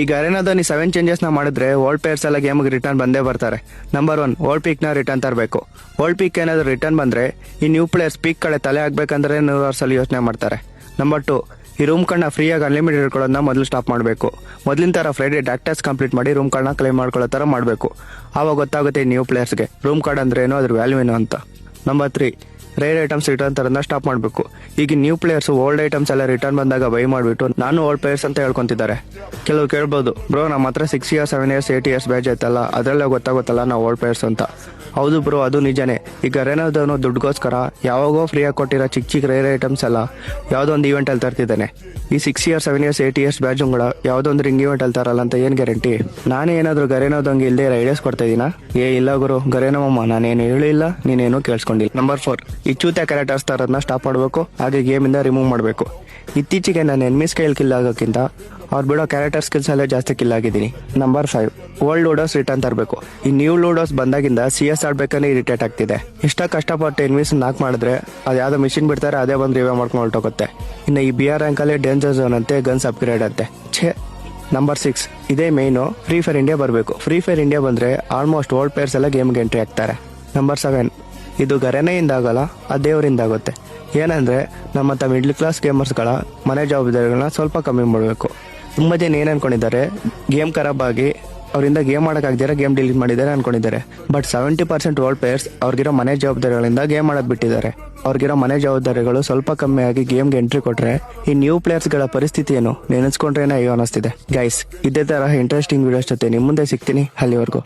ಈಗ ಅರೆನಾದಲ್ಲಿ 7 ಚೇಂಜಸ್ನ ಮಾಡಿದ್ರೆ old players ಎಲ್ಲ ಗೇಮ್ಗೆ ರಿಟರ್ನ್ ಬಂದೇ ಬರ್ತಾರೆ. ನಂಬರ್ 1, ಓಲ್ಡ್ ಪೀಕ್ನ ರಿಟರ್ನ್ ತರಬೇಕು. ಓಲ್ಡ್ ಪೀಕ್ ಏನಾದರೂ ರಿಟರ್ನ್ ಬಂದರೆ ಈ ನ್ಯೂ ಪ್ಲೇಯರ್ಸ್ ಪೀಕ್ ಕಡೆ ತಲೆ ಹಾಕ್ಬೇಕಂದ್ರೆ 100 ವರ್ಷಲ್ಲಿ ಯೋಚನೆ ಮಾಡ್ತಾರೆ. ನಂಬರ್ 2, ಈ ರೂಮ್ ಕಾರ್ಡ್ನ ಫ್ರೀಯಾಗಿ ಅನ್ಲಿಮಿಟೆಡ್ ಇಟ್ಕೊಳ್ಳೋದನ್ನ ಮೊದಲು ಸ್ಟಾಪ್ ಮಾಡಬೇಕು. ಮೊದಲಿನ ಥರ ಫ್ರೈಡೇ ಡಾಕ್ ಟೆಸ್ಟ್ ಕಂಪ್ಲೀಟ್ ಮಾಡಿ ರೂಮ್ ಕಾರ್ಡ್ನ ಕ್ಲೈಮ್ ಮಾಡ್ಕೊಳ್ಳೋ ಥರ ಮಾಡಬೇಕು. ಆವಾಗ ಗೊತ್ತಾಗುತ್ತೆ ಈ ನ್ಯೂ ಪ್ಲೇಯರ್ಸ್ಗೆ ರೂಮ್ ಕಾರ್ಡ್ ಅಂದ್ರೆ ಏನೋ ಅದ್ರ ವ್ಯಾಲ್ಯೂ ಏನು ಅಂತ. ನಂಬರ್ 3, ರೇರ್ ಐಟಮ್ಸ್ ರಿಟರ್ನ್ ತರೋದನ್ನ ಸ್ಟಾಪ್ ಮಾಡಬೇಕು. ಈಗ ನ್ಯೂ ಪ್ಲೇಯರ್ಸ್ ಓಲ್ಡ್ ಐಟಮ್ಸ್ ಎಲ್ಲ ರಿಟರ್ನ್ ಬಂದಾಗ ಬೈ ಮಾಡಿಬಿಟ್ಟು ನಾನು ಓಲ್ಡ್ ಪ್ಲೇಯರ್ಸ್ ಅಂತ ಹೇಳ್ಕೊಂತಿದ್ದಾರೆ. ಕೆಲವು ಕೇಳ್ಬೋದು, ಬ್ರೋ ನಮ್ಮ ಹತ್ರ 6 years 7 years 8 years ಬ್ಯಾಚ್ ಆಯ್ತಲ್ಲ, ಅದರಲ್ಲೇ ಗೊತ್ತಾಗುತ್ತಲ್ಲ ನಾವು ಓಲ್ಡ್ ಪ್ಲೇಯರ್ಸ್ ಅಂತ. ಹೌದು ಬ್ರೋ, ಅದು ನಿಜನೇ. ಈಗ ರೇನಾದವನು ದುಡ್ಡುಗೋಸ್ಕರ ಯಾವಾಗೋ ಫ್ರೀಯಾಗಿ ಕೊಟ್ಟಿರೋ ಚಿಕ್ಕ ಚಿಕ್ಕ ರೇರ್ ಐಟಮ್ಸ್ ಎಲ್ಲ ಯಾವುದೋ ಒಂದು ಈವೆಂಟಲ್ಲಿ ತರ್ತಿದ್ದಾನೆ. ಈ 6 years 7 years 8 years ಬ್ಯಾಚುಗಳ ಯಾವುದೋ ಒಂದು ರಿಂಗ್ ಈವೆಂಟಲ್ಲಿ ತರಲ್ಲ ಅಂತ ಏನು ಗ್ಯಾರಂಟಿ? ನಾನೇ ಏನಾದರೂ ಗರೇನೋದಂಗೆ ಇಲ್ಲದೆ ಐಡಿಯಾಸ್ ಕೊಡ್ತಾ ಇದೀನಾ? ಇಲ್ಲ ಗುರು, ಗರೇನೋಮ್ಮ ನಾನೇನು ಹೇಳಿಲ್ಲ, ನೀನೇನು ಕೇಳಿಸ್ಕೊಂಡಿಲ್ಲ. ನಂಬರ್ 4, ಈ ಚೂತೆ ಕ್ಯಾರೆಕ್ಟರ್ಸ್ ತರೋದನ್ನ ಸ್ಟಾಪ್ ಮಾಡಬೇಕು, ಹಾಗೆ ಗೇಮಿಂದ ರಿಮೂವ್ ಮಾಡಬೇಕು. ಇತ್ತೀಚೆಗೆ ನಾನು ಎನ್ಮಿಸ್ ಕೈಯಲ್ಲಿ ಕಿಲ್ ಆಗೋಕ್ಕಿಂತ ಅವ್ರು ಬಿಡೋ ಕ್ಯಾರೆಕ್ಟರ್ ಸ್ಕಿಲ್ಸ್ ಅಲ್ಲೇ ಜಾಸ್ತಿ ಕಿಲ್ ಆಗಿದ್ದೀನಿ. ನಂಬರ್ 5, ಓಲ್ಡ್ ಲೂಡೋಸ್ ರಿಟರ್ನ್ ತರಬೇಕು. ಈ ನ್ಯೂ ಲೂಡೋಸ್ ಬಂದಾಗಿಂದ CS ಆಡ್ಬೇಕಂದ್ರೆ ಇರಿಟೇಟ್ ಆಗ್ತಿದೆ. ಇಷ್ಟ ಕಷ್ಟಪಟ್ಟು ಎನ್ಮಿಸ್ ನಾಕ್ ಮಾಡಿದ್ರೆ ಅದು ಯಾವುದೋ ಮಿಷಿನ್ ಬಿಡ್ತಾರೆ, ಅದೇ ಬಂದು ರಿವೈವ್ ಮಾಡ್ಕೊಂಡು ಹೊರಟೋಗುತ್ತೆ. ಇನ್ನು ಈ BR ರ್ಯಾಂಕಲ್ಲಿ ಡೇಂಜರ್ ಝೋನ್ ಅಂತೆ, ಗನ್ಸ್ ಅಪ್ಗ್ರೇಡ್ ಅಂತೆ. ನಂಬರ್ 6, ಇದೇ ಮೇಯ್ನು, ಫ್ರೀ ಫೈರ್ ಇಂಡಿಯಾ ಬರಬೇಕು. ಫ್ರೀ ಫೈರ್ ಇಂಡಿಯಾ ಬಂದರೆ ಆಲ್ಮೋಸ್ಟ್ ಓಲ್ಡ್ ಪ್ಲೇಯರ್ಸ್ ಎಲ್ಲ ಗೇಮ್ಗೆ ಎಂಟ್ರಿ ಆಗ್ತಾರೆ. ನಂಬರ್ 7, ಇದು ಗರೆನೆಯಿಂದ ಆಗಲ್ಲ, ಅದು ದೇವರಿಂದ ಆಗುತ್ತೆ. ಏನಂದರೆ ನಮ್ಮಂಥ ಮಿಡ್ಲ್ ಕ್ಲಾಸ್ ಗೇಮರ್ಸ್ಗಳ ಮನೆ ಜವಾಬ್ದಾರಿಗಳನ್ನ ಸ್ವಲ್ಪ ಕಮ್ಮಿ ಮಾಡಬೇಕು. ತುಂಬ ಜನ ಏನು ಅನ್ಕೊಂಡಿದ್ದಾರೆ, ಗೇಮ್ ಖರಾಬ್ ಆಗಿ ಅವರಿಂದ ಗೇಮ್ ಮಾಡೋಕ್ಕಾಗ್ದಿರ ಗೇಮ್ ಡಿಲೀಟ್ ಮಾಡಿದ್ದಾರೆ ಅನ್ಕೊಂಡಿದ್ದಾರೆ. ಬಟ್ 70% ಓಲ್ಡ್ ಪ್ಲೇಯರ್ಸ್ ಅವ್ರಿಗಿರೋ ಮನೆ ಜವಾಬ್ದಾರಿಗಳಿಂದ ಗೇಮ್ ಆಡೋದು ಬಿಟ್ಟಿದ್ದಾರೆ. ಅವ್ರಿಗಿರೋ ಮನೆ ಜವಾಬ್ದಾರಿಗಳು ಸ್ವಲ್ಪ ಕಮ್ಮಿ ಆಗಿ ಗೇಮ್ಗೆ ಎಂಟ್ರಿ ಕೊಟ್ಟರೆ ಈ ನ್ಯೂ ಪ್ಲೇಯರ್ಸ್ಗಳ ಪರಿಸ್ಥಿತಿ ಏನು ನೆನೆಸ್ಕೊಂಡ್ರೇನೆ ಅಯ್ಯೋ ಅನ್ನಿಸ್ತಿದೆ. ಗೈಸ್, ಇದೇ ಥರ ಇಂಟ್ರೆಸ್ಟಿಂಗ್ ವಿಡಿಯೋಸ್ ಜೊತೆ ನಿಮ್ಮ ಮುಂದೆ ಸಿಗ್ತೀನಿ. ಅಲ್ಲಿವರೆಗೂ